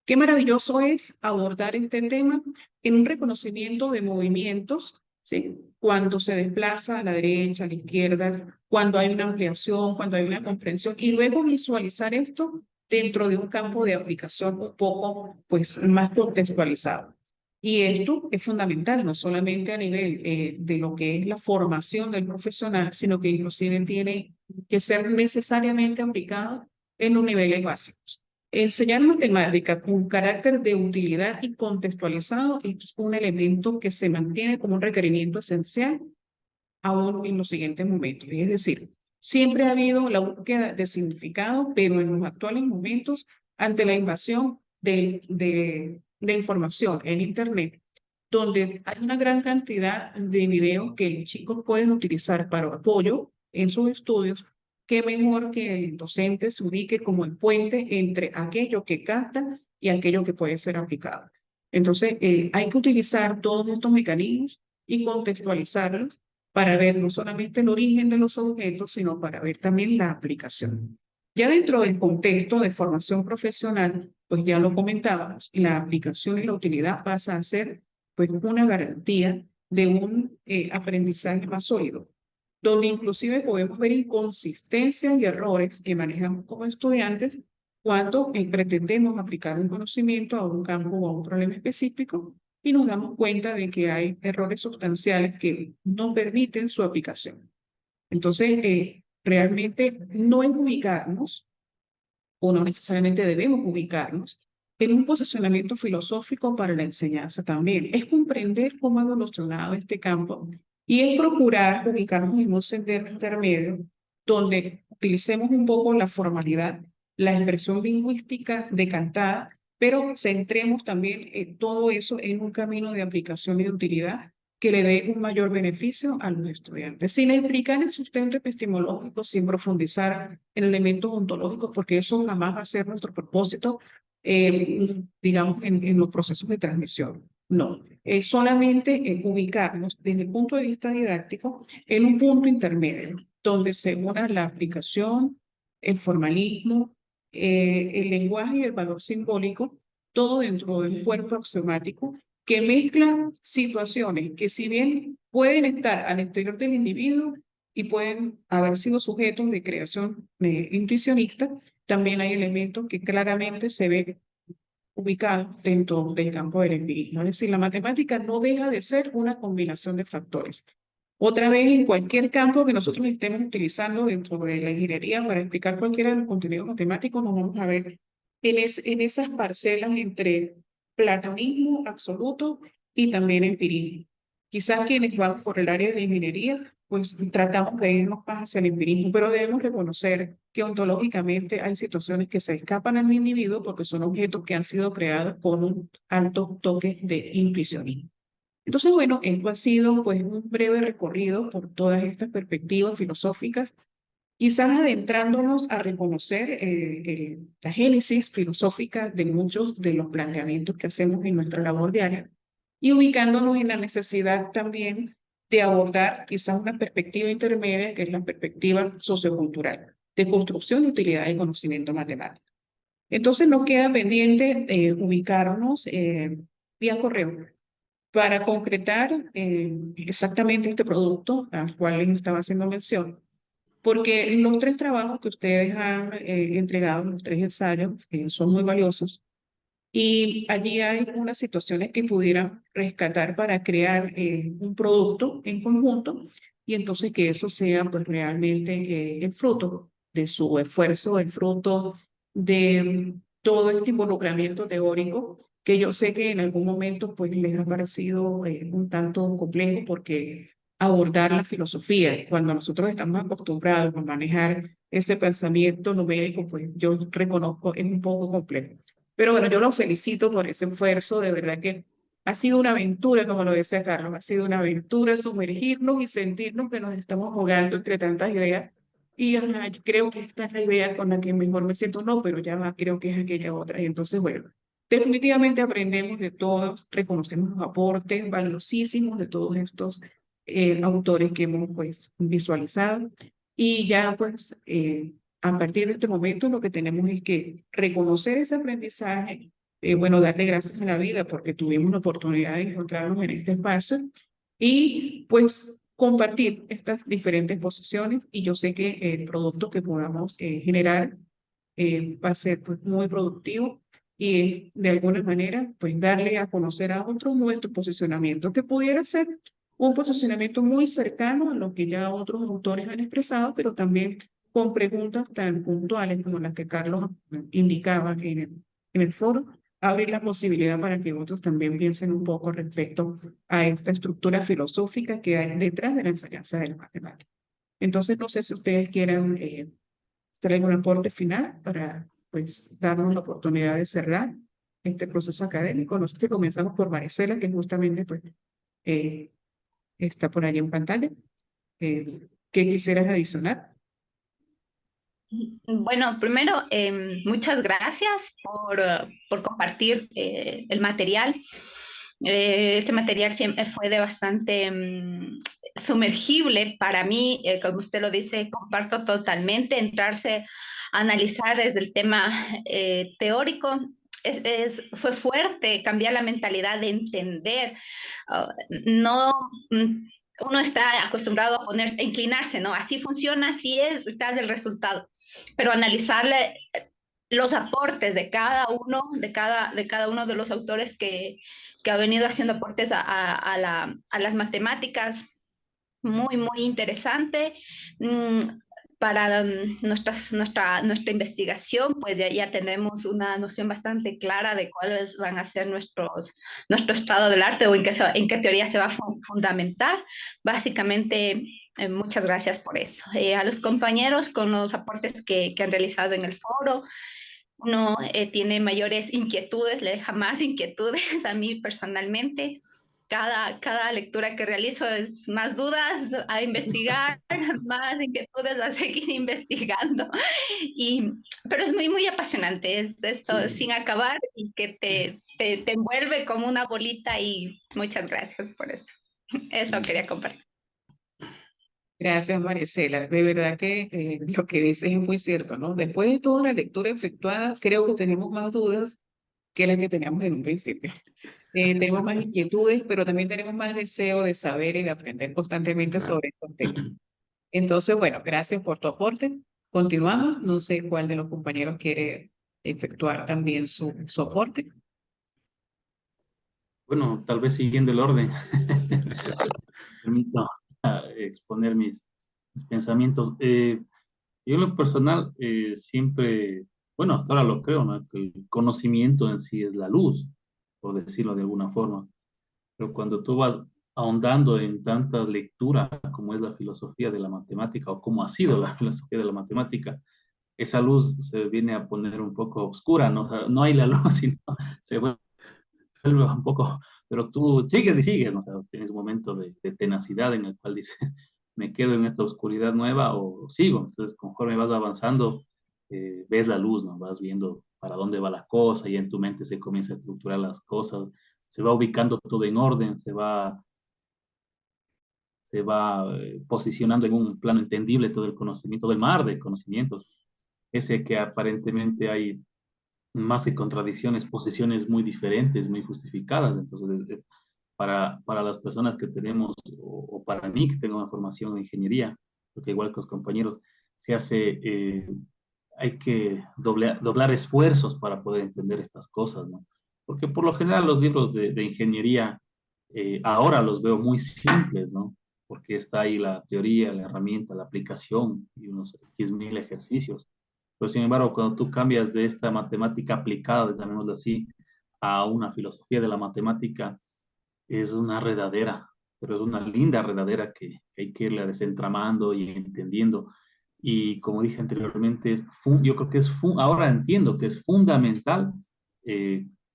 qué maravilloso es abordar este tema en un reconocimiento de movimientos, ¿sí? Cuando se desplaza a la derecha, a la izquierda, cuando hay una ampliación, cuando hay una comprensión, y luego visualizar esto dentro de un campo de aplicación un poco pues, más contextualizado. Y esto es fundamental, no solamente a nivel de lo que es la formación del profesional, sino que inclusive tiene que ser necesariamente aplicado en los niveles básicos. Enseñar matemática con carácter de utilidad y contextualizado es un elemento que se mantiene como un requerimiento esencial aún en los siguientes momentos. Es decir, siempre ha habido la búsqueda de significado, pero en los actuales momentos, ante la invasión de información en Internet, donde hay una gran cantidad de videos que los chicos pueden utilizar para apoyo en sus estudios, qué mejor que el docente se ubique como el puente entre aquello que capta y aquello que puede ser aplicado. Entonces, hay que utilizar todos estos mecanismos y contextualizarlos para ver no solamente el origen de los objetos, sino para ver también la aplicación. Ya dentro del contexto de formación profesional, pues ya lo comentábamos, la aplicación y la utilidad pasa a ser pues una garantía de un aprendizaje más sólido, donde inclusive podemos ver inconsistencias y errores que manejamos como estudiantes cuando pretendemos aplicar un conocimiento a un campo o a un problema específico y nos damos cuenta de que hay errores sustanciales que no permiten su aplicación. Entonces, realmente no es ubicarnos, o no necesariamente debemos ubicarnos, en un posicionamiento filosófico para la enseñanza también. Es comprender cómo ha evolucionado este campo y es procurar ubicarnos en un sendero intermedio donde utilicemos un poco la formalidad, la expresión lingüística decantada, pero centremos también todo eso en un camino de aplicación y de utilidad que le dé un mayor beneficio a los estudiantes, sin explicar el sustento epistemológico, sin profundizar en elementos ontológicos, porque eso jamás va a ser nuestro propósito, digamos, en los procesos de transmisión. No, es solamente ubicarnos desde el punto de vista didáctico en un punto intermedio, donde se una la aplicación, el formalismo, el lenguaje y el valor simbólico, todo dentro de un cuerpo axiomático que mezclan situaciones que si bien pueden estar al exterior del individuo y pueden haber sido sujetos de creación intuicionista, también hay elementos que claramente se ven ubicados dentro del campo del empirismo. Es decir, la matemática no deja de ser una combinación de factores. Otra vez, en cualquier campo que nosotros estemos utilizando dentro de la ingeniería para explicar cualquiera de los contenidos matemáticos, nos vamos a ver en esas parcelas entre platonismo absoluto y también empirismo. Quizás quienes van por el área de la ingeniería, pues tratamos de irnos más hacia el empirismo, pero debemos reconocer que ontológicamente hay situaciones que se escapan al individuo porque son objetos que han sido creados con un alto toque de intuicionismo. Entonces, bueno, esto ha sido pues un breve recorrido por todas estas perspectivas filosóficas, quizás adentrándonos a reconocer la génesis filosófica de muchos de los planteamientos que hacemos en nuestra labor diaria y ubicándonos en la necesidad también de abordar quizás una perspectiva intermedia, que es la perspectiva sociocultural, de construcción y utilidad del conocimiento matemático. Entonces nos queda pendiente ubicarnos vía correo para concretar exactamente este producto al cual les estaba haciendo mención, porque los tres trabajos que ustedes han entregado, los tres ensayos, son muy valiosos y allí hay unas situaciones que pudieran rescatar para crear un producto en conjunto y entonces que eso sea pues realmente el fruto de su esfuerzo, el fruto de todo este involucramiento teórico que yo sé que en algún momento pues les ha parecido un tanto complejo porque abordar la filosofía, cuando nosotros estamos acostumbrados a manejar ese pensamiento numérico, pues yo reconozco es un poco complejo. Pero bueno, yo los felicito por ese esfuerzo, de verdad que ha sido una aventura, como lo decía Carlos, ha sido una aventura sumergirnos y sentirnos que nos estamos jugando entre tantas ideas. Y ajá, yo creo que esta es la idea con la que mejor me siento, no, pero ya va, creo que es aquella otra. Y entonces, bueno, definitivamente aprendemos de todos, reconocemos los aportes valiosísimos de todos estos autores que hemos pues visualizado. Y ya pues a partir de este momento lo que tenemos es que reconocer ese aprendizaje, bueno, darle gracias a la vida porque tuvimos la oportunidad de encontrarnos en este espacio y pues compartir estas diferentes posiciones y yo sé que el producto que podamos generar va a ser pues, muy productivo y de alguna manera pues darle a conocer a otros nuestro posicionamiento que pudiera ser un posicionamiento muy cercano a lo que ya otros autores han expresado, pero también con preguntas tan puntuales como las que Carlos indicaba en el foro, abrir la posibilidad para que otros también piensen un poco respecto a esta estructura filosófica que hay detrás de la enseñanza de la matemática. Entonces, no sé si ustedes quieran hacer algún aporte final para pues, darnos la oportunidad de cerrar este proceso académico. No sé si comenzamos por Maricela, que justamente pues, eh, está por ahí en pantalla. ¿Qué quisieras adicionar? Bueno, primero, muchas gracias por compartir el material. Este material siempre fue de bastante sumergible para mí, como usted lo dice, comparto totalmente, entrarse a analizar desde el tema teórico. Fue fuerte cambiar la mentalidad de entender, no uno está acostumbrado a ponerse, a inclinarse, ¿no? Así funciona, así es, está el resultado. Pero analizarle los aportes de cada uno, de cada uno de los autores que ha venido haciendo aportes a las matemáticas, muy, muy interesante. Para nuestra investigación, pues ya tenemos una noción bastante clara de cuáles van a ser nuestro estado del arte o en qué teoría se va a fundamentar. Básicamente, muchas gracias por eso. A los compañeros con los aportes que han realizado en el foro, uno tiene mayores inquietudes, le deja más inquietudes a mí personalmente. Cada lectura que realizo es más dudas a investigar, más inquietudes a seguir investigando. Pero es muy, muy apasionante, es esto Sí. sin acabar y que te envuelve como una bolita y muchas gracias por eso. Eso quería compartir. Gracias, Maricela. De verdad que lo que dices es muy cierto, ¿no? Después de toda la lectura efectuada, creo que tenemos más dudas que las que teníamos en un principio. Tenemos más inquietudes, pero también tenemos más deseo de saber y de aprender constantemente Claro. sobre estos temas. Entonces, bueno, gracias por tu aporte. Continuamos. No sé cuál de los compañeros quiere efectuar también su aporte. Bueno, tal vez siguiendo el orden, permito exponer mis pensamientos. Yo en lo personal siempre, bueno, hasta ahora lo creo, ¿no? Que el conocimiento en sí es la luz, por decirlo de alguna forma. Pero cuando tú vas ahondando en tanta lectura como es la filosofía de la matemática o como ha sido la filosofía de la matemática, esa luz se viene a poner un poco oscura, ¿no? O sea, no hay la luz, sino se vuelve un poco pero tú sigues y sigues, ¿no? O sea, tienes un momento de tenacidad en el cual dices, me quedo en esta oscuridad nueva o sigo. Entonces, conforme vas avanzando, ves la luz, ¿no? Vas viendo para dónde va la cosa y en tu mente se comienza a estructurar las cosas, se va ubicando todo en orden, se va posicionando en un plano entendible todo el conocimiento, del mar de conocimientos, ese que aparentemente hay más que contradicciones, posiciones muy diferentes, muy justificadas. Entonces, para las personas que tenemos, o para mí que tengo una formación en ingeniería, porque igual que los compañeros, se hace, hay que doblar esfuerzos para poder entender estas cosas, ¿no? Porque por lo general los libros de ingeniería ahora los veo muy simples, ¿no? Porque está ahí la teoría, la herramienta, la aplicación y unos 10.000 ejercicios. Pero sin embargo, cuando tú cambias de esta matemática aplicada, llamémoslo así, a una filosofía de la matemática, es una redadera, pero es una linda redadera que hay que irla desentramando y entendiendo. Y como dije anteriormente, yo creo que ahora entiendo que es fundamental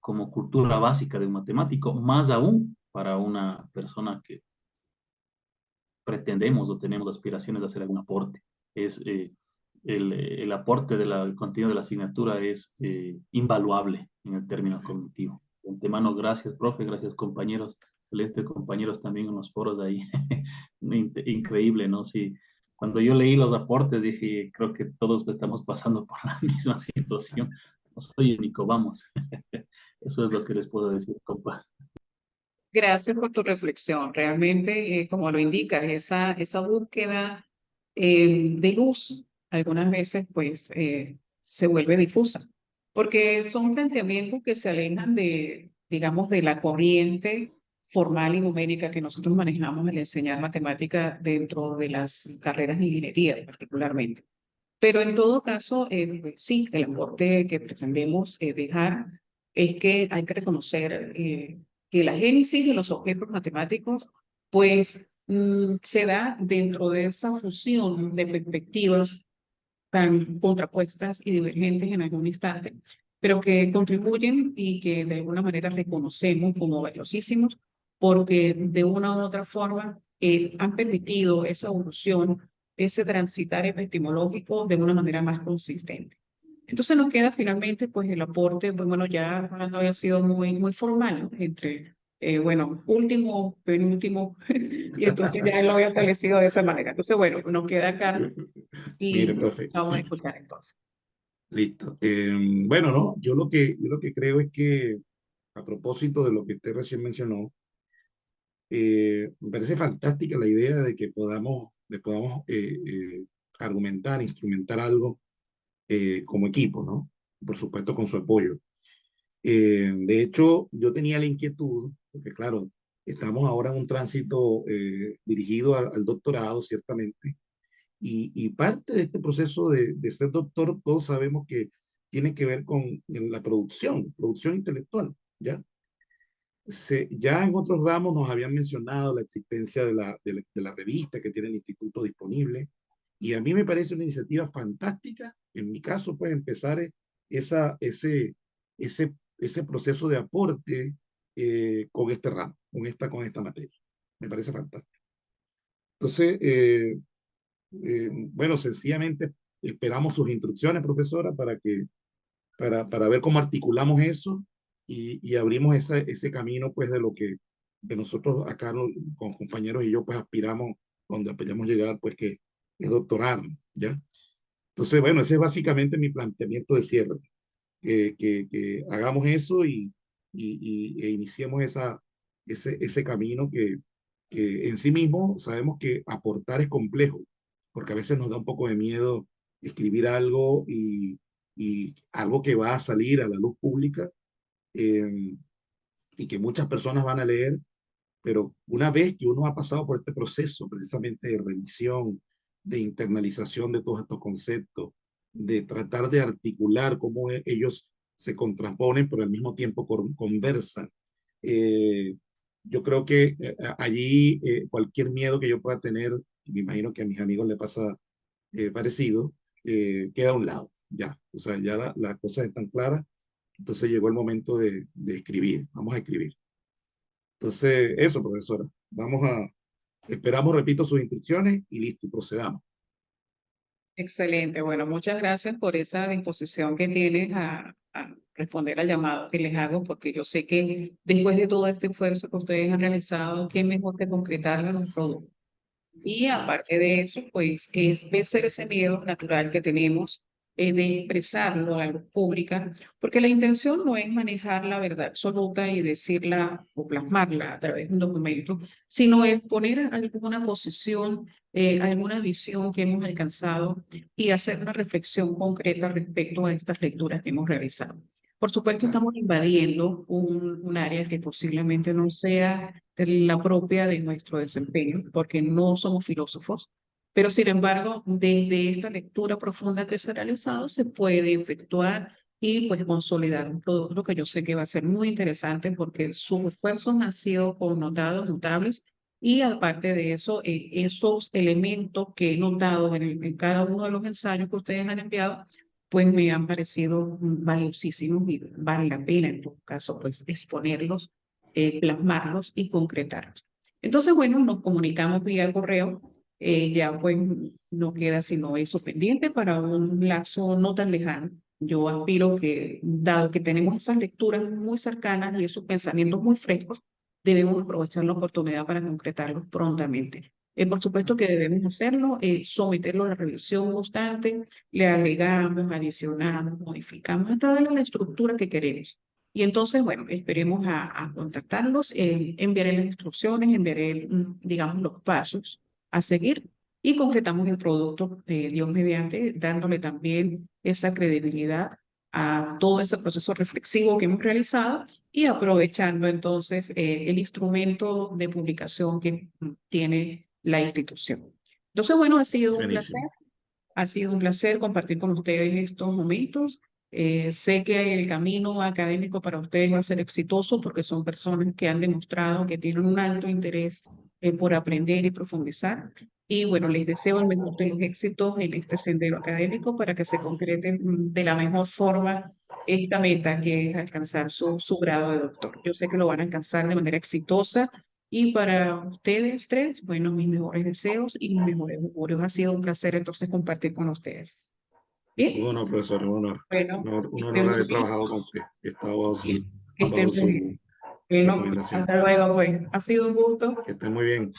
como cultura básica de un matemático, más aún para una persona que pretendemos o tenemos aspiraciones de hacer algún aporte. El aporte del contenido de la asignatura es invaluable en el término cognitivo. De antemano, gracias, profe, gracias, compañeros, excelentes compañeros también en los foros ahí. Increíble, ¿no? Sí, cuando yo leí los aportes dije, creo que todos estamos pasando por la misma situación. No soy único, vamos. Eso es lo que les puedo decir, compas. Gracias por tu reflexión. Realmente, como lo indicas, esa búsqueda de luz algunas veces pues se vuelve difusa, porque son planteamientos que se alejan de, digamos, de la corriente formal y numérica que nosotros manejamos al enseñar matemática dentro de las carreras de ingeniería particularmente. Pero en todo caso, pues, sí, el aporte que pretendemos dejar es que hay que reconocer que la génesis de los objetos matemáticos, pues, se da dentro de esa fusión de perspectivas tan contrapuestas y divergentes en algún instante, pero que contribuyen y que de alguna manera reconocemos como valiosísimos, porque de una u otra forma han permitido esa evolución, ese transitar epistemológico de una manera más consistente. Entonces nos queda finalmente pues el aporte, pues bueno, ya Rolando había sido muy formal, ¿no? Entre, bueno, último, penúltimo, y entonces ya él lo había establecido de esa manera. Entonces, bueno, nos queda acá Mire, y profe, vamos a escuchar entonces. listo. Bueno, no, yo lo que creo es que a propósito de lo que usted recién mencionó, me parece fantástica la idea de que podamos argumentar, instrumentar algo como equipo, ¿no? Por supuesto, con su apoyo. De hecho, yo tenía la inquietud, porque claro, estamos ahora en un tránsito dirigido al doctorado, ciertamente, y parte de este proceso de ser doctor, todos sabemos que tiene que ver con la producción intelectual, ¿ya? Ya en otros ramos nos habían mencionado la existencia de la revista que tiene el instituto disponible, y a mí me parece una iniciativa fantástica, en mi caso, pues empezar esa, ese, ese proceso de aporte con este ramo, con esta materia. Me parece fantástico. Entonces, bueno, sencillamente esperamos sus instrucciones, profesora, para ver cómo articulamos eso y abrimos ese camino, pues, de lo que de nosotros acá con compañeros y yo, pues, aspiramos, donde aspiramos llegar, pues, que es doctorarnos, ¿ya? Entonces, bueno, ese es básicamente mi planteamiento de cierre, que hagamos eso e iniciemos ese camino que en sí mismo sabemos que aportar es complejo, porque a veces nos da un poco de miedo escribir algo y algo que va a salir a la luz pública eh, y que muchas personas van a leer, pero una vez que uno ha pasado por este proceso precisamente de revisión, de internalización de todos estos conceptos, de tratar de articular cómo ellos se contraponen, pero al mismo tiempo conversan, eh, yo creo que allí cualquier miedo que yo pueda tener, y me imagino que a mis amigos le pasa parecido, queda a un lado, ya. O sea, ya las cosas están claras, entonces llegó el momento de escribir, vamos a escribir. Entonces, eso, profesora. Esperamos, repito, sus instrucciones y listo, procedamos. Excelente. Bueno, muchas gracias por esa disposición que tienes a responder al llamado que les hago, porque yo sé que después de todo este esfuerzo que ustedes han realizado, qué mejor que concretarlo en un producto. Y aparte de eso, pues es vencer ese miedo natural que tenemos de expresarlo a la luz pública, porque la intención no es manejar la verdad absoluta y decirla o plasmarla a través de un documento, sino es poner alguna posición, alguna visión que hemos alcanzado y hacer una reflexión concreta respecto a estas lecturas que hemos realizado. Por supuesto, estamos invadiendo un área que posiblemente no sea la propia de nuestro desempeño, porque no somos filósofos, pero sin embargo, desde esta lectura profunda que se ha realizado, se puede efectuar y pues consolidar un producto que yo sé que va a ser muy interesante porque sus esfuerzos han sido connotados, notables, y aparte de eso, esos elementos que he notado en cada uno de los ensayos que ustedes han enviado, pues me han parecido valiosísimos y vale la pena en todo caso, pues exponerlos, plasmarlos y concretarlos. Entonces, bueno, nos comunicamos vía correo, ya pues no queda sino eso pendiente para un lapso no tan lejano. Yo aspiro que, dado que tenemos esas lecturas muy cercanas y esos pensamientos muy frescos, debemos aprovechar la oportunidad para concretarlos prontamente. Por supuesto que debemos hacerlo, someterlo a la revisión constante, le agregamos, adicionamos, modificamos hasta darle la estructura que queremos. Y entonces, bueno, esperemos a contactarlos, enviaré las instrucciones, enviaré, digamos, los pasos a seguir y concretamos el producto, Dios mediante, dándole también esa credibilidad a todo ese proceso reflexivo que hemos realizado y aprovechando entonces el instrumento de publicación que tiene la institución. Entonces, bueno, ha sido un placer. Buenísimo. Ha sido un placer compartir con ustedes estos momentos. Sé que el camino académico para ustedes va a ser exitoso porque son personas que han demostrado que tienen un alto interés por aprender y profundizar. Y bueno, les deseo el mejor de los éxitos en este sendero académico para que se concrete de la mejor forma esta meta que es alcanzar su grado de doctor. Yo sé que lo van a alcanzar de manera exitosa y para ustedes tres, bueno, mis mejores deseos y mis mejores augurios. Ha sido un placer entonces compartir con ustedes. Bien, Un honor, profesor, un honor. bueno, Un que honor estén muy haber bien, trabajado con usted. He estado Bien. que estén bajo muy bien. su Bueno, recomendación. hasta luego, pues. Ha sido un gusto. Que esté muy bien.